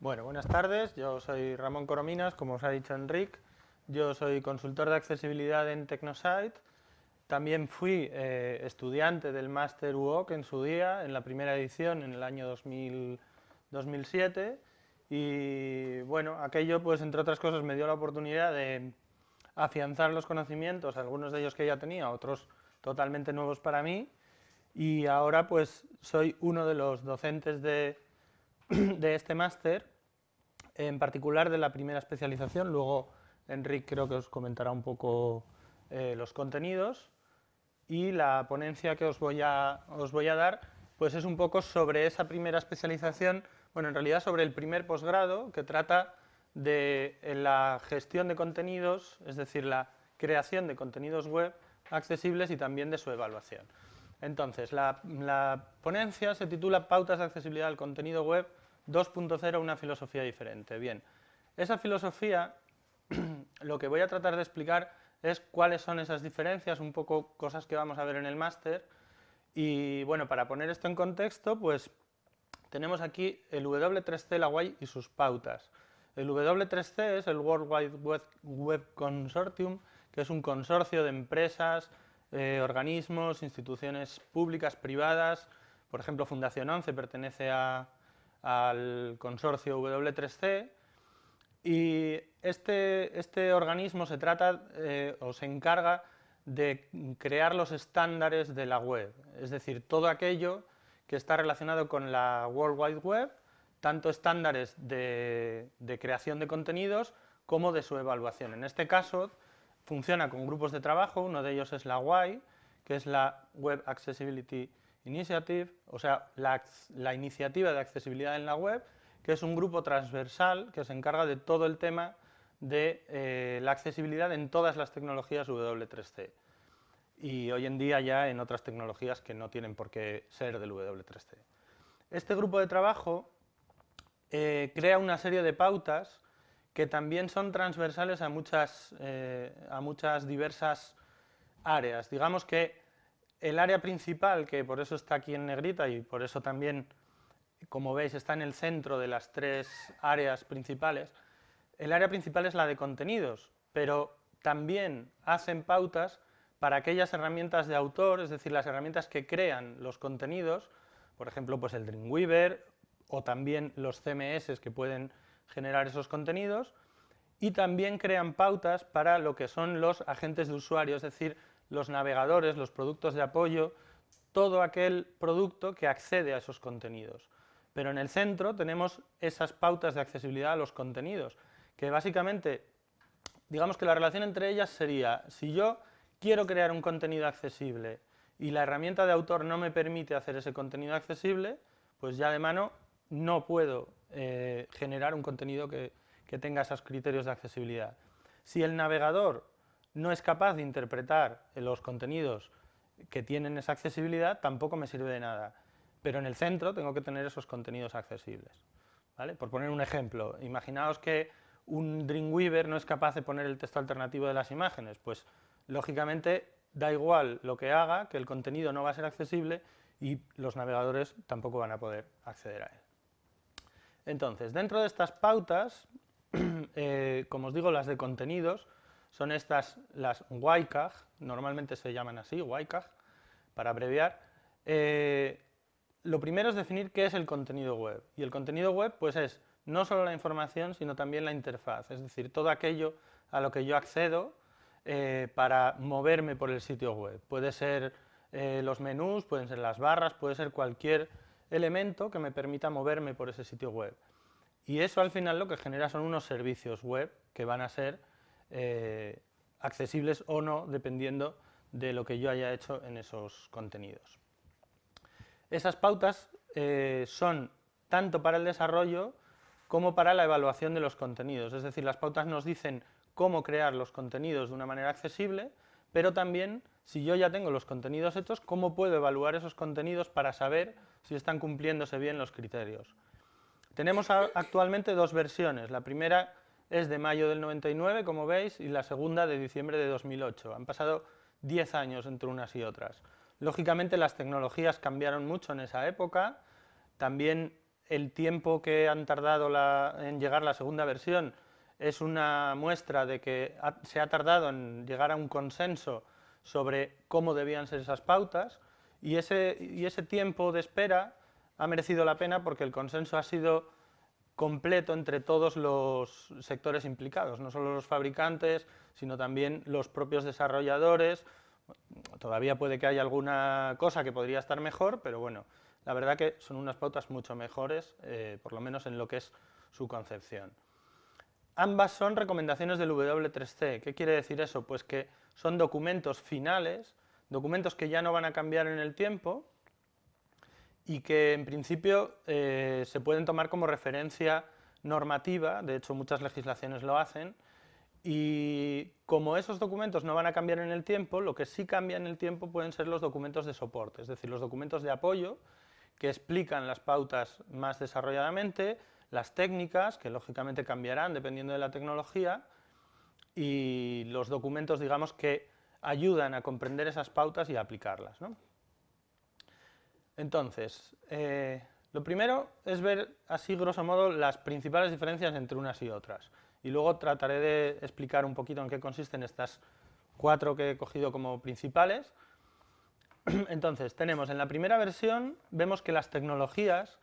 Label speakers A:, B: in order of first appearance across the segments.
A: Bueno, buenas tardes, yo soy Ramón Corominas, como os ha dicho Enric, yo soy consultor de accesibilidad en Tecnosite, también fui estudiante del máster UOC en su día, en la primera edición en el año 2007, y bueno, aquello pues entre otras cosas me dio la oportunidad de afianzar los conocimientos, algunos de ellos que ya tenía, otros totalmente nuevos para mí, y ahora pues soy uno de los docentes de este máster, en particular de la primera especialización. Luego Enric creo que os comentará un poco los contenidos, y la ponencia que os voy a dar pues es un poco sobre esa primera especialización, bueno, en realidad sobre el primer posgrado, que trata de la gestión de contenidos, es decir, la creación de contenidos web accesibles y también de su evaluación. Entonces, la ponencia se titula Pautas de accesibilidad al contenido web 2.0, una filosofía diferente. Bien, esa filosofía lo que voy a tratar de explicar es cuáles son esas diferencias, un poco cosas que vamos a ver en el máster. Y bueno, para poner esto en contexto, pues tenemos aquí el W3C, la WAI y sus pautas. El W3C es el World Wide Web Consortium, que es un consorcio de empresas, organismos, instituciones públicas, privadas. Por ejemplo, Fundación 11 pertenece al consorcio W3C, y este organismo se trata o se encarga de crear los estándares de la web, es decir, todo aquello que está relacionado con la World Wide Web, tanto estándares de creación de contenidos como de su evaluación. En este caso funciona con grupos de trabajo, uno de ellos es la WAI, que es la Web Accessibility Initiative, o sea, la iniciativa de accesibilidad en la web, que es un grupo transversal que se encarga de todo el tema de la accesibilidad en todas las tecnologías W3C. Y hoy en día ya en otras tecnologías que no tienen por qué ser del W3C. Este grupo de trabajo crea una serie de pautas que también son transversales a muchas diversas áreas. Digamos que el área principal, que por eso está aquí en negrita y por eso también, como veis, está en el centro de las tres áreas principales, el área principal es la de contenidos, pero también hacen pautas para aquellas herramientas de autor, es decir, las herramientas que crean los contenidos, por ejemplo, pues el Dreamweaver o también los CMS que pueden generar esos contenidos, y también crean pautas para lo que son los agentes de usuario, es decir, los navegadores, los productos de apoyo, todo aquel producto que accede a esos contenidos. Pero en el centro tenemos esas pautas de accesibilidad a los contenidos, que básicamente, digamos que la relación entre ellas sería, si yo quiero crear un contenido accesible y la herramienta de autor no me permite hacer ese contenido accesible, pues ya de mano no puedo generar un contenido que tenga esos criterios de accesibilidad. Si el navegador no es capaz de interpretar los contenidos que tienen esa accesibilidad, tampoco me sirve de nada. Pero en el centro tengo que tener esos contenidos accesibles, ¿vale? Por poner un ejemplo, imaginaos que un Dreamweaver no es capaz de poner el texto alternativo de las imágenes, pues lógicamente da igual lo que haga, que el contenido no va a ser accesible y los navegadores tampoco van a poder acceder a él. Entonces, dentro de estas pautas, como os digo, las de contenidos, son estas, las WCAG, normalmente se llaman así, WCAG, para abreviar. Lo primero es definir qué es el contenido web. Y el contenido web pues es no solo la información, sino también la interfaz, es decir, todo aquello a lo que yo accedo para moverme por el sitio web. Puede ser los menús, pueden ser las barras, puede ser cualquier elemento que me permita moverme por ese sitio web. Y eso al final lo que genera son unos servicios web que van a ser accesibles o no, dependiendo de lo que yo haya hecho en esos contenidos. Esas pautas son tanto para el desarrollo como para la evaluación de los contenidos, es decir, las pautas nos dicen cómo crear los contenidos de una manera accesible, pero también, si yo ya tengo los contenidos hechos, cómo puedo evaluar esos contenidos para saber si están cumpliéndose bien los criterios. Tenemos actualmente dos versiones, la primera es de mayo del 99, como veis, y la segunda de diciembre de 2008. Han pasado 10 años entre unas y otras. Lógicamente las tecnologías cambiaron mucho en esa época, también el tiempo que han tardado en llegar la segunda versión es una muestra de que se ha tardado en llegar a un consenso sobre cómo debían ser esas pautas, y ese tiempo de espera ha merecido la pena porque el consenso ha sido completo entre todos los sectores implicados, no solo los fabricantes, sino también los propios desarrolladores. Todavía puede que haya alguna cosa que podría estar mejor, pero bueno, la verdad que son unas pautas mucho mejores, por lo menos en lo que es su concepción. Ambas son recomendaciones del W3C. ¿Qué quiere decir eso? Pues que son documentos finales, documentos que ya no van a cambiar en el tiempo y que en principio se pueden tomar como referencia normativa, de hecho muchas legislaciones lo hacen, y como esos documentos no van a cambiar en el tiempo, lo que sí cambia en el tiempo pueden ser los documentos de soporte, es decir, los documentos de apoyo que explican las pautas más desarrolladamente, las técnicas, que lógicamente cambiarán dependiendo de la tecnología, y los documentos, digamos, que ayudan a comprender esas pautas y a aplicarlas, ¿no? Entonces, lo primero es ver, así grosso modo, las principales diferencias entre unas y otras. Y luego trataré de explicar un poquito en qué consisten estas 4 que he cogido como principales. Entonces, tenemos en la primera versión, vemos que las tecnologías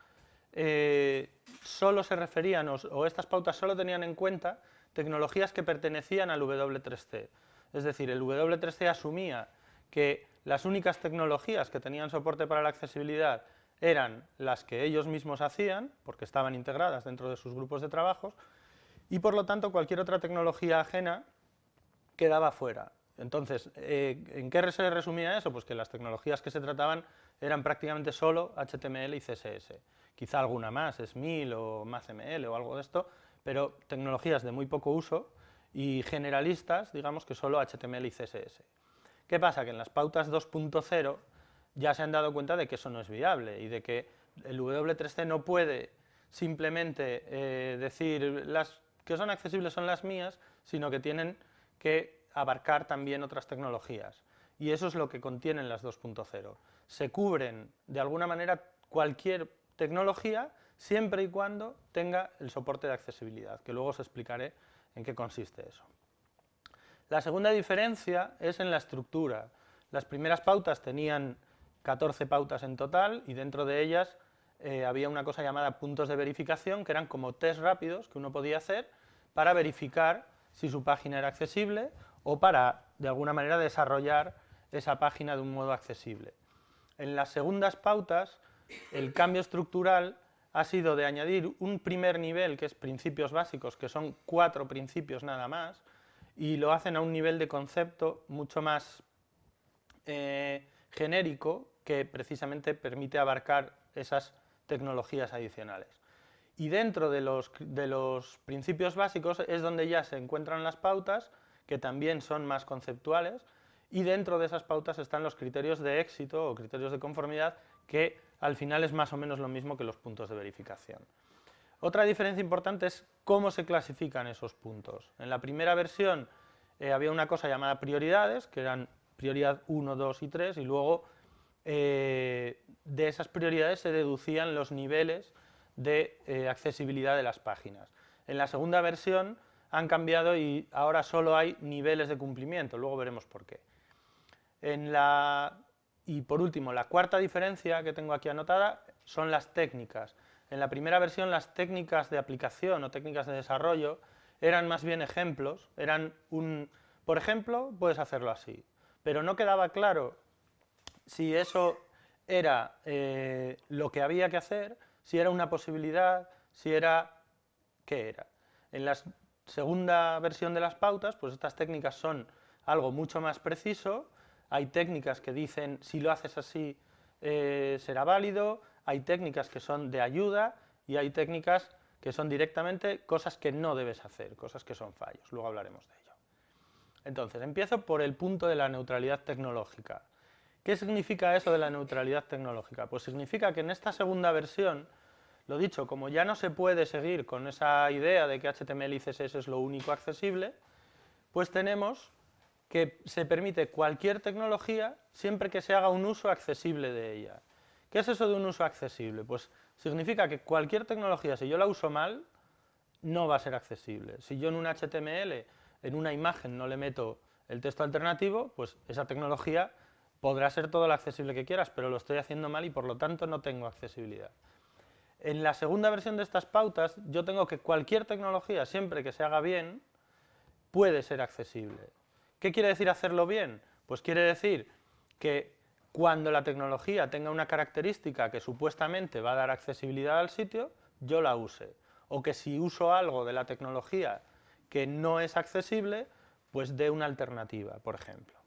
A: solo se referían, o estas pautas solo tenían en cuenta tecnologías que pertenecían al W3C. Es decir, el W3C asumía que las únicas tecnologías que tenían soporte para la accesibilidad eran las que ellos mismos hacían, porque estaban integradas dentro de sus grupos de trabajos, y por lo tanto cualquier otra tecnología ajena quedaba fuera. Entonces, ¿en qué se resumía eso? Pues que las tecnologías que se trataban eran prácticamente solo HTML y CSS. Quizá alguna más, SMIL o MathML o algo de esto, pero tecnologías de muy poco uso y generalistas, digamos que solo HTML y CSS. ¿Qué pasa? Que en las pautas 2.0 ya se han dado cuenta de que eso no es viable y de que el W3C no puede simplemente decir las que son accesibles son las mías, sino que tienen que abarcar también otras tecnologías. Y eso es lo que contienen las 2.0. Se cubren de alguna manera cualquier tecnología siempre y cuando tenga el soporte de accesibilidad, que luego os explicaré en qué consiste eso. La segunda diferencia es en la estructura. Las primeras pautas tenían 14 pautas en total y dentro de ellas había una cosa llamada puntos de verificación, que eran como test rápidos que uno podía hacer para verificar si su página era accesible o para, de alguna manera, desarrollar esa página de un modo accesible. En las segundas pautas, el cambio estructural ha sido de añadir un primer nivel, que es principios básicos, que son 4 principios nada más, y lo hacen a un nivel de concepto mucho más genérico, que precisamente permite abarcar esas tecnologías adicionales. Y dentro de los principios básicos es donde ya se encuentran las pautas, que también son más conceptuales, y dentro de esas pautas están los criterios de éxito o criterios de conformidad, que al final es más o menos lo mismo que los puntos de verificación. Otra diferencia importante es cómo se clasifican esos puntos. En la primera versión había una cosa llamada prioridades, que eran prioridad 1, 2 y 3, y luego de esas prioridades se deducían los niveles de accesibilidad de las páginas. En la segunda versión han cambiado y ahora solo hay niveles de cumplimiento, luego veremos por qué. Y por último, la cuarta diferencia que tengo aquí anotada son las técnicas. En la primera versión las técnicas de aplicación o técnicas de desarrollo eran más bien ejemplos, por ejemplo, puedes hacerlo así, pero no quedaba claro si eso era lo que había que hacer, si era una posibilidad, si era qué era. En la segunda versión de las pautas, pues estas técnicas son algo mucho más preciso. Hay técnicas que dicen si lo haces así será válido, hay técnicas que son de ayuda y hay técnicas que son directamente cosas que no debes hacer, cosas que son fallos. Luego hablaremos de ello. Entonces, empiezo por el punto de la neutralidad tecnológica. ¿Qué significa eso de la neutralidad tecnológica? Pues significa que en esta segunda versión, lo dicho, como ya no se puede seguir con esa idea de que HTML y CSS es lo único accesible, pues tenemos que se permite cualquier tecnología siempre que se haga un uso accesible de ella. ¿Qué es eso de un uso accesible? Pues Significa que cualquier tecnología, si yo la uso mal, no va a ser accesible. Si yo en un HTML, en una imagen, no le meto el texto alternativo, pues esa tecnología podrá ser todo lo accesible que quieras, pero lo estoy haciendo mal y por lo tanto no tengo accesibilidad. En la segunda versión de estas pautas, yo tengo que cualquier tecnología, siempre que se haga bien, puede ser accesible. ¿Qué quiere decir hacerlo bien? Pues quiere decir que cuando la tecnología tenga una característica que supuestamente va a dar accesibilidad al sitio, yo la use. O que si uso algo de la tecnología que no es accesible, pues dé una alternativa, por ejemplo.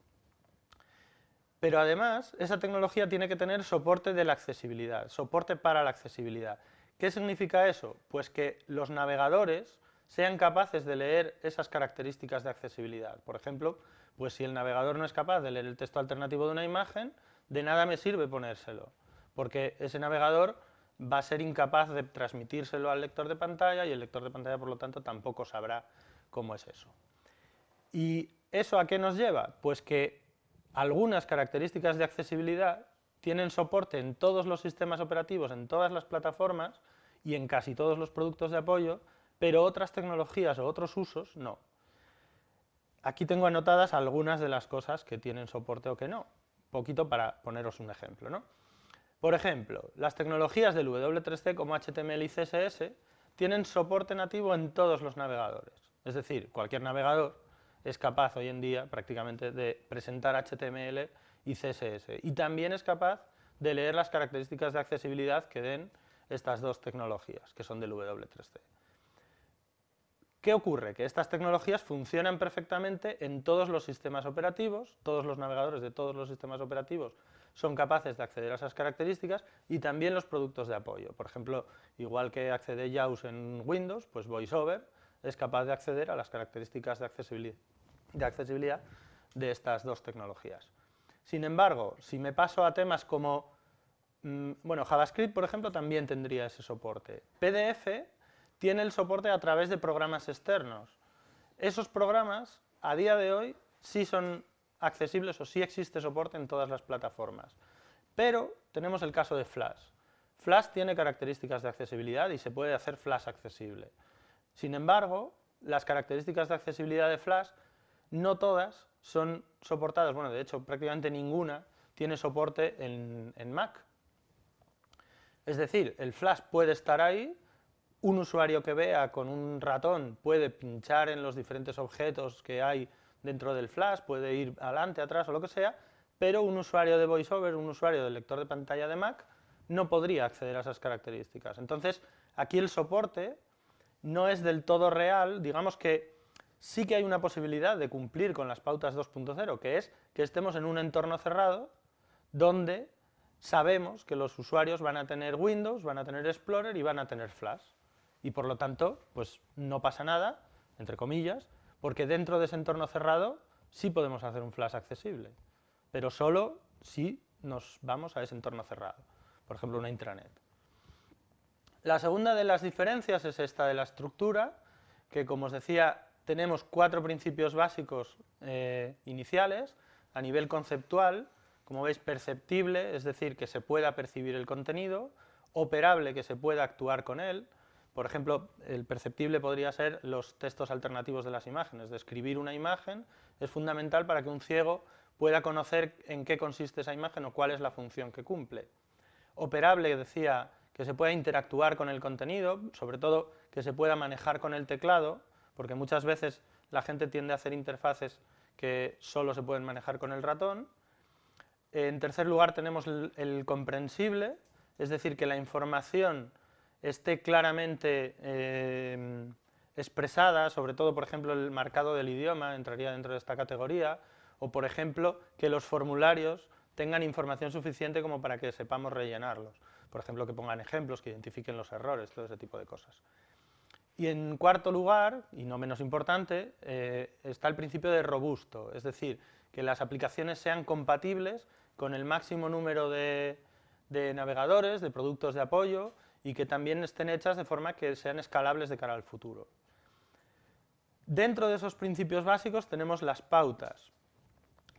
A: Pero además, esa tecnología tiene que tener soporte de la accesibilidad, soporte para la accesibilidad. ¿Qué significa eso? Pues que los navegadores sean capaces de leer esas características de accesibilidad. Por ejemplo, pues si el navegador no es capaz de leer el texto alternativo de una imagen, de nada me sirve ponérselo, porque ese navegador va a ser incapaz de transmitírselo al lector de pantalla y el lector de pantalla, por lo tanto, tampoco sabrá cómo es eso. ¿Y eso a qué nos lleva? Pues que algunas características de accesibilidad tienen soporte en todos los sistemas operativos, en todas las plataformas y en casi todos los productos de apoyo, pero otras tecnologías o otros usos no. Aquí tengo anotadas algunas de las cosas que tienen soporte o que no, poquito para poneros un ejemplo, ¿no? Por ejemplo, las tecnologías del W3C como HTML y CSS tienen soporte nativo en todos los navegadores. Es decir, cualquier navegador es capaz hoy en día prácticamente de presentar HTML y CSS y también es capaz de leer las características de accesibilidad que den estas dos tecnologías, que son del W3C. ¿Qué ocurre? Que estas tecnologías funcionan perfectamente en todos los sistemas operativos, todos los navegadores de todos los sistemas operativos son capaces de acceder a esas características y también los productos de apoyo. Por ejemplo, igual que accede JAWS en Windows, pues VoiceOver es capaz de acceder a las características de accesibilidad de estas dos tecnologías. Sin embargo, si me paso a temas como, bueno, JavaScript, por ejemplo, también tendría ese soporte. PDF tiene el soporte a través de programas externos. Esos programas, a día de hoy, sí son accesibles o sí existe soporte en todas las plataformas. Pero tenemos el caso de Flash. Flash tiene características de accesibilidad y se puede hacer Flash accesible. Sin embargo, las características de accesibilidad de Flash no todas son soportadas, bueno, de hecho, prácticamente ninguna tiene soporte en Mac. Es decir, el Flash puede estar ahí, un usuario que vea con un ratón puede pinchar en los diferentes objetos que hay dentro del Flash, puede ir adelante, atrás o lo que sea, pero un usuario de VoiceOver, un usuario del lector de pantalla de Mac, no podría acceder a esas características. Entonces, aquí el soporte no es del todo real, digamos que sí que hay una posibilidad de cumplir con las pautas 2.0, que es que estemos en un entorno cerrado donde sabemos que los usuarios van a tener Windows, van a tener Explorer y van a tener Flash. Y por lo tanto, pues no pasa nada, entre comillas, porque dentro de ese entorno cerrado sí podemos hacer un Flash accesible, pero solo si nos vamos a ese entorno cerrado, por ejemplo una intranet. La segunda de las diferencias es esta de la estructura, que como os decía, tenemos 4 principios básicos iniciales, a nivel conceptual, como veis, perceptible, es decir, que se pueda percibir el contenido, operable, que se pueda actuar con él. Por ejemplo, el perceptible podría ser los textos alternativos de las imágenes. Describir una imagen es fundamental para que un ciego pueda conocer en qué consiste esa imagen o cuál es la función que cumple. Operable, decía, que se pueda interactuar con el contenido, sobre todo que se pueda manejar con el teclado, porque muchas veces la gente tiende a hacer interfaces que solo se pueden manejar con el ratón. En tercer lugar tenemos el comprensible, es decir, que la información esté claramente expresada, sobre todo, por ejemplo, el marcado del idioma entraría dentro de esta categoría, o, por ejemplo, que los formularios tengan información suficiente como para que sepamos rellenarlos. Por ejemplo, que pongan ejemplos, que identifiquen los errores, todo ese tipo de cosas. Y en cuarto lugar, y no menos importante, está el principio de robusto, es decir, que las aplicaciones sean compatibles con el máximo número de navegadores, de productos de apoyo, y que también estén hechas de forma que sean escalables de cara al futuro. Dentro de esos principios básicos tenemos las pautas,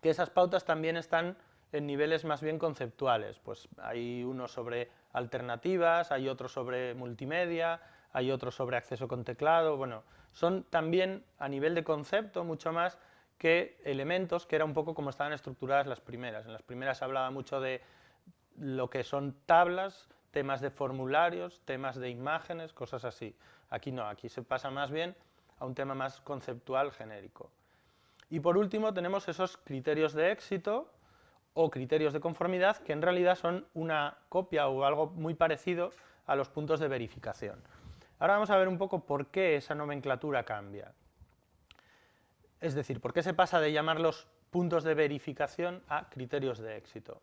A: que esas pautas también están en niveles más bien conceptuales, pues hay uno sobre alternativas, hay otros sobre multimedia, hay otros sobre acceso con teclado, bueno, son también a nivel de concepto mucho más que elementos, que era un poco como estaban estructuradas las primeras. En las primeras se hablaba mucho de lo que son tablas, temas de formularios, temas de imágenes, cosas así. Aquí no, aquí se pasa más bien a un tema más conceptual genérico. Y por último tenemos esos criterios de éxito o criterios de conformidad que en realidad son una copia o algo muy parecido a los puntos de verificación. Ahora vamos a ver un poco por qué esa nomenclatura cambia. Es decir, por qué se pasa de llamarlos puntos de verificación a criterios de éxito.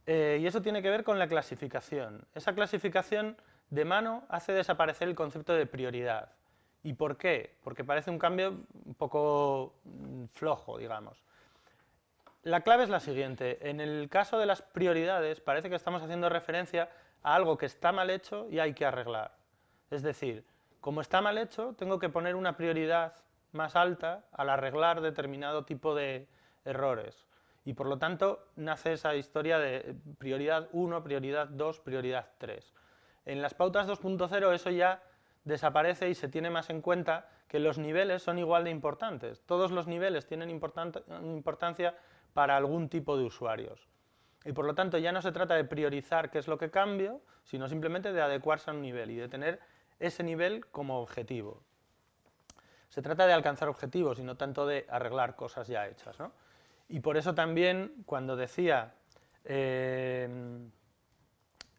A: Y eso tiene que ver con la clasificación. Esa clasificación de mano hace desaparecer el concepto de prioridad. ¿Y por qué? Porque parece un cambio un poco flojo, digamos. La clave es la siguiente. En el caso de las prioridades parece que estamos haciendo referencia a algo que está mal hecho y hay que arreglar. Es decir, como está mal hecho, tengo que poner una prioridad más alta al arreglar determinado tipo de errores. Y por lo tanto nace esa historia de prioridad 1, prioridad 2, prioridad 3. En las pautas 2.0 eso ya desaparece y se tiene más en cuenta que los niveles son igual de importantes. Todos los niveles tienen importancia para algún tipo de usuarios. Y por lo tanto ya no se trata de priorizar qué es lo que cambio, sino simplemente de adecuarse a un nivel y de tener ese nivel como objetivo. Se trata de alcanzar objetivos y no tanto de arreglar cosas ya hechas, ¿no? Y por eso también cuando decía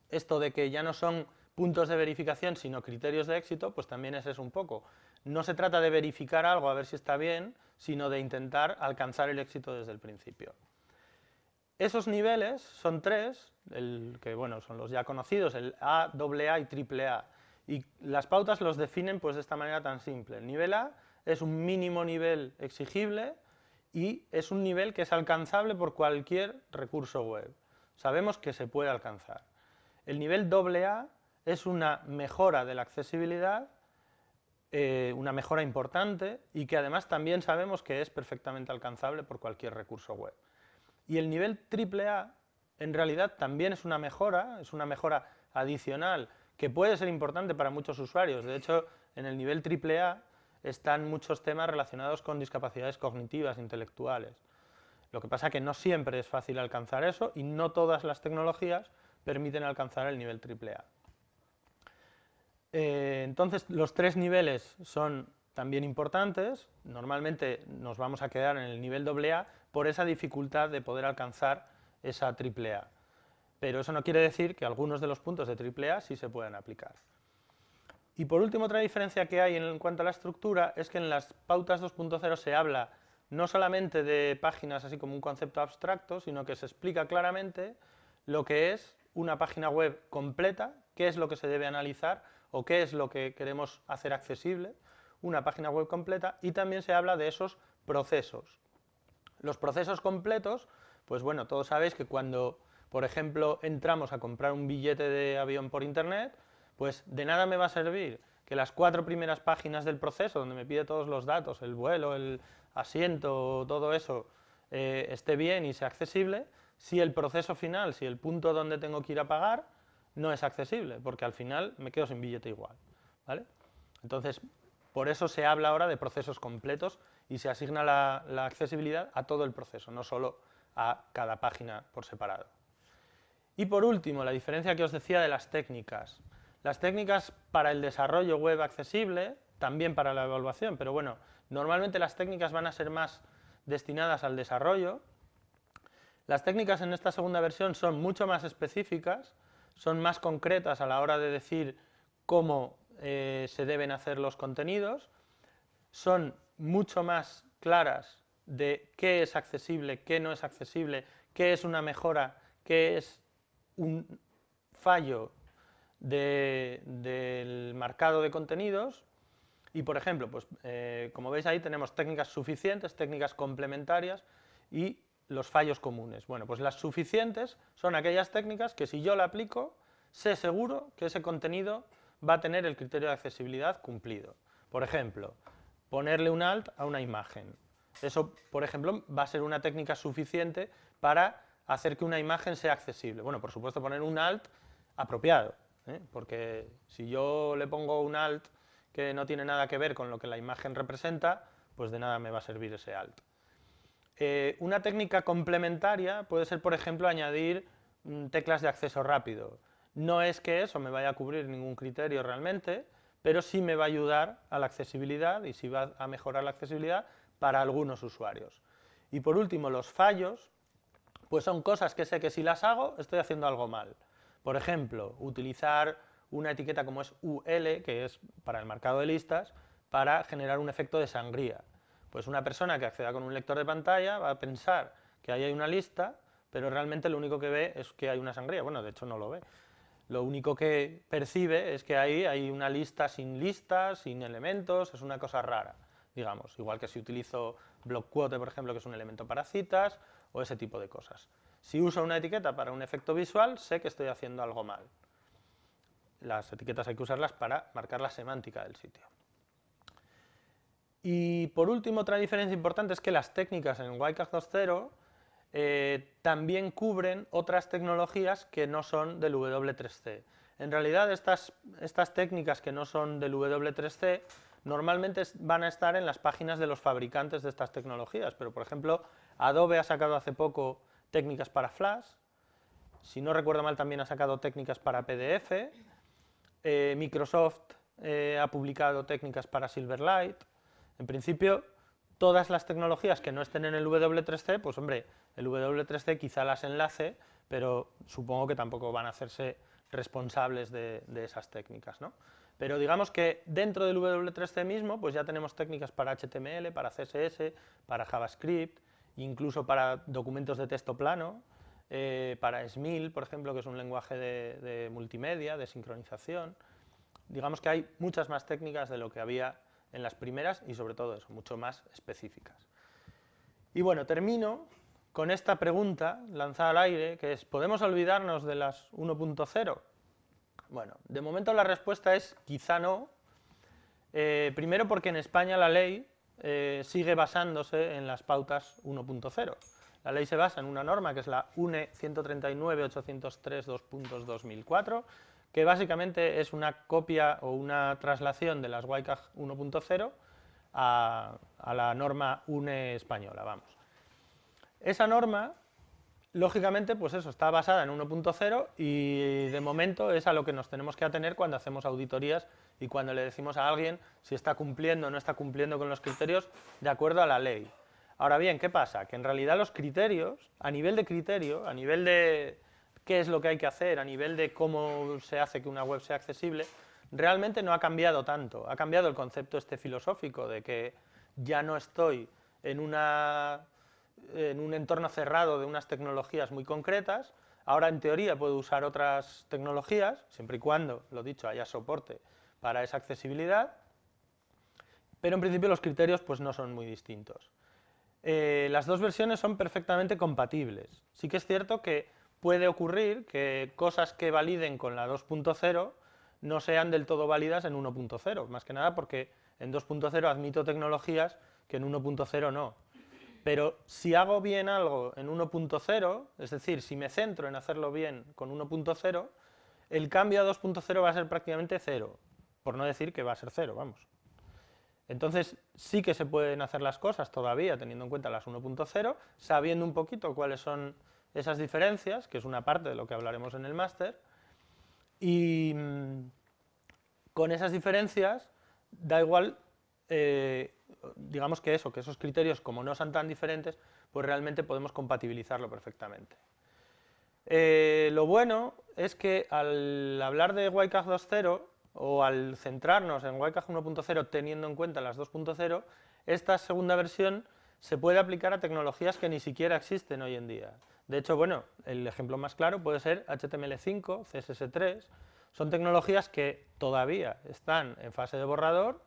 A: esto de que ya no son puntos de verificación sino criterios de éxito, pues también es eso un poco. No se trata de verificar algo a ver si está bien, sino de intentar alcanzar el éxito desde el principio. Esos niveles son tres, que bueno, son los ya conocidos, el A, AA y AAA. Y las pautas los definen pues de esta manera tan simple. El nivel A es un mínimo nivel exigible y es un nivel que es alcanzable por cualquier recurso web. Sabemos que se puede alcanzar. El nivel AA es una mejora de la accesibilidad, una mejora importante y que además también sabemos que es perfectamente alcanzable por cualquier recurso web. Y el nivel AAA en realidad también es una mejora adicional que puede ser importante para muchos usuarios. De hecho, en el nivel AAA están muchos temas relacionados con discapacidades cognitivas, intelectuales. Lo que pasa es que no siempre es fácil alcanzar eso y no todas las tecnologías permiten alcanzar el nivel AAA. Entonces, los tres niveles son también importantes. Normalmente nos vamos a quedar en el nivel AA por esa dificultad de poder alcanzar esa AAA. Pero eso no quiere decir que algunos de los puntos de AAA sí se puedan aplicar. Y por último, otra diferencia que hay en cuanto a la estructura es que en las pautas 2.0 se habla no solamente de páginas así como un concepto abstracto, sino que se explica claramente lo que es una página web completa, qué es lo que se debe analizar o qué es lo que queremos hacer accesible, una página web completa, y también se habla de esos procesos. Los procesos completos, pues bueno, todos sabéis que cuando, por ejemplo, entramos a comprar un billete de avión por internet, pues de nada me va a servir que las 4 primeras páginas del proceso, donde me pide todos los datos, el vuelo, el asiento, todo eso, esté bien y sea accesible, si el proceso final, si el punto donde tengo que ir a pagar, no es accesible, porque al final me quedo sin billete igual, ¿vale? Entonces, por eso se habla ahora de procesos completos y se asigna la accesibilidad a todo el proceso, no solo a cada página por separado. Y por último, la diferencia que os decía de las técnicas. Las técnicas para el desarrollo web accesible, también para la evaluación, pero bueno, normalmente las técnicas van a ser más destinadas al desarrollo. Las técnicas en esta segunda versión son mucho más específicas, son más concretas a la hora de decir cómo se deben hacer los contenidos, son mucho más claras de qué es accesible, qué no es accesible, qué es una mejora, qué es un fallo del marcado de contenidos. Y por ejemplo, pues, como veis ahí tenemos técnicas suficientes, técnicas complementarias y los fallos comunes. Bueno, pues las suficientes son aquellas técnicas que si yo la aplico, sé seguro que ese contenido va a tener el criterio de accesibilidad cumplido. Por ejemplo, ponerle un alt a una imagen. Eso, por ejemplo, va a ser una técnica suficiente para hacer que una imagen sea accesible. Bueno, por supuesto, poner un alt apropiado, porque si yo le pongo un alt que no tiene nada que ver con lo que la imagen representa, pues de nada me va a servir ese alt. Una técnica complementaria puede ser, por ejemplo, añadir teclas de acceso rápido. No es que eso me vaya a cubrir ningún criterio realmente, pero sí me va a ayudar a la accesibilidad y sí va a mejorar la accesibilidad para algunos usuarios. Y por último, los fallos, pues son cosas que sé que si las hago estoy haciendo algo mal. Por ejemplo, utilizar una etiqueta como es UL, que es para el marcado de listas, para generar un efecto de sangría. Pues una persona que acceda con un lector de pantalla va a pensar que ahí hay una lista, pero realmente lo único que ve es que hay una sangría. Bueno, de hecho no lo ve. Lo único que percibe es que ahí hay una lista, sin elementos, es una cosa rara, digamos. Igual que si utilizo block quote, por ejemplo, que es un elemento para citas, o ese tipo de cosas. Si uso una etiqueta para un efecto visual, sé que estoy haciendo algo mal. Las etiquetas hay que usarlas para marcar la semántica del sitio. Y por último, otra diferencia importante es que las técnicas en WCAG 2.0 también cubren otras tecnologías que no son del W3C. En realidad, estas técnicas que no son del W3C normalmente van a estar en las páginas de los fabricantes de estas tecnologías, pero por ejemplo, Adobe ha sacado hace poco técnicas para Flash, si no recuerdo mal también ha sacado técnicas para PDF, Microsoft ha publicado técnicas para Silverlight. En principio, todas las tecnologías que no estén en el W3C, pues hombre, el W3C quizá las enlace, pero supongo que tampoco van a hacerse responsables de esas técnicas, ¿no? Pero digamos que dentro del W3C mismo, pues ya tenemos técnicas para HTML, para CSS, para JavaScript, incluso para documentos de texto plano, para SMIL, por ejemplo, que es un lenguaje de multimedia, de sincronización. Digamos que hay muchas más técnicas de lo que había en las primeras y sobre todo eso, mucho más específicas. Y bueno, termino con esta pregunta lanzada al aire, que es, ¿podemos olvidarnos de las 1.0? Bueno, de momento la respuesta es quizá no. Primero porque en España la ley sigue basándose en las pautas 1.0. La ley se basa en una norma que es la UNE 139.803.2.2004, que básicamente es una copia o una traslación de las WCAG 1.0 a la norma UNE española, vamos. Esa norma, lógicamente, pues eso, está basada en 1.0 y de momento es a lo que nos tenemos que atener cuando hacemos auditorías y cuando le decimos a alguien si está cumpliendo o no está cumpliendo con los criterios de acuerdo a la ley. Ahora bien, ¿qué pasa? Que en realidad los criterios, a nivel de criterio, a nivel de qué es lo que hay que hacer, a nivel de cómo se hace que una web sea accesible, realmente no ha cambiado tanto. Ha cambiado el concepto este filosófico de que ya no estoy en un entorno cerrado de unas tecnologías muy concretas. Ahora, en teoría, puedo usar otras tecnologías, siempre y cuando, lo dicho, haya soporte para esa accesibilidad, pero en principio los criterios pues, no son muy distintos. Las dos versiones son perfectamente compatibles. Sí que es cierto que puede ocurrir que cosas que validen con la 2.0 no sean del todo válidas en 1.0, más que nada porque en 2.0 admito tecnologías que en 1.0 no. Pero si hago bien algo en 1.0, es decir, si me centro en hacerlo bien con 1.0, el cambio a 2.0 va a ser prácticamente cero, por no decir que va a ser cero, vamos. Entonces sí que se pueden hacer las cosas todavía teniendo en cuenta las 1.0, sabiendo un poquito cuáles son esas diferencias, que es una parte de lo que hablaremos en el máster, y con esas diferencias da igual, digamos que eso, que esos criterios como no son tan diferentes, pues realmente podemos compatibilizarlo perfectamente. Lo bueno es que al hablar de WCAG 2.0 o al centrarnos en WCAG 1.0 teniendo en cuenta las 2.0, esta segunda versión se puede aplicar a tecnologías que ni siquiera existen hoy en día. De hecho, bueno, el ejemplo más claro puede ser HTML5, CSS3, son tecnologías que todavía están en fase de borrador,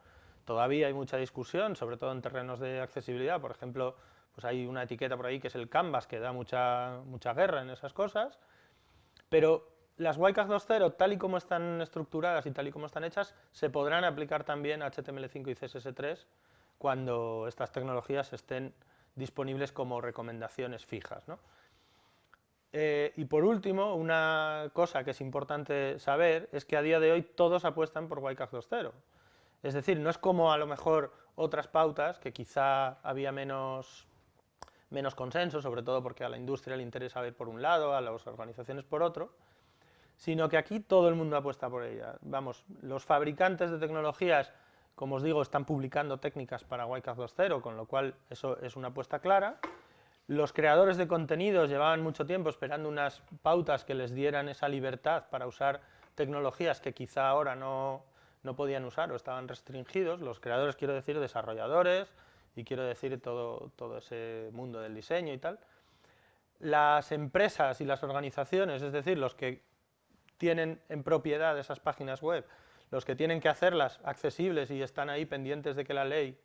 A: todavía hay mucha discusión, sobre todo en terrenos de accesibilidad, por ejemplo, pues hay una etiqueta por ahí que es el Canvas, que da mucha guerra en esas cosas, pero las WCAG 2.0, tal y como están estructuradas y tal y como están hechas, se podrán aplicar también a HTML5 y CSS3 cuando estas tecnologías estén disponibles como recomendaciones fijas, ¿no? Y por último, una cosa que es importante saber es que a día de hoy todos apuestan por Wildcard 2.0. Es decir, no es como a lo mejor otras pautas que quizá había menos consenso, sobre todo porque a la industria le interesa ir por un lado, a las organizaciones por otro, sino que aquí todo el mundo apuesta por ella. Vamos, los fabricantes de tecnologías, como os digo, están publicando técnicas para Wildcard 2.0, con lo cual eso es una apuesta clara. Los creadores de contenidos llevaban mucho tiempo esperando unas pautas que les dieran esa libertad para usar tecnologías que quizá ahora no podían usar o estaban restringidos. Los creadores, quiero decir, desarrolladores y quiero decir todo ese mundo del diseño y tal. Las empresas y las organizaciones, es decir, los que tienen en propiedad esas páginas web, los que tienen que hacerlas accesibles y están ahí pendientes de que la ley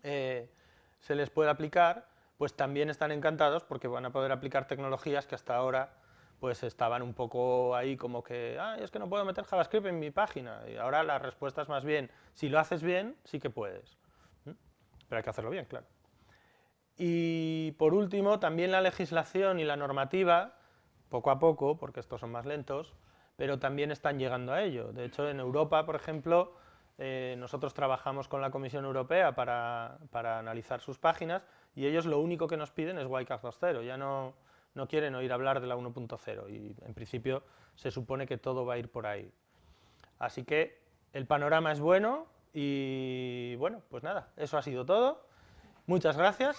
A: se les pueda aplicar, pues también están encantados porque van a poder aplicar tecnologías que hasta ahora pues estaban un poco ahí como que, es que no puedo meter JavaScript en mi página. Y ahora la respuesta es más bien, si lo haces bien, sí que puedes. Pero hay que hacerlo bien, claro. Y por último, también la legislación y la normativa, poco a poco, porque estos son más lentos, pero también están llegando a ello. De hecho, en Europa, por ejemplo, nosotros trabajamos con la Comisión Europea para analizar sus páginas y ellos lo único que nos piden es Wildcard 2.0, ya no quieren oír hablar de la 1.0 y en principio se supone que todo va a ir por ahí. Así que el panorama es bueno y bueno, pues nada, eso ha sido todo. Muchas gracias.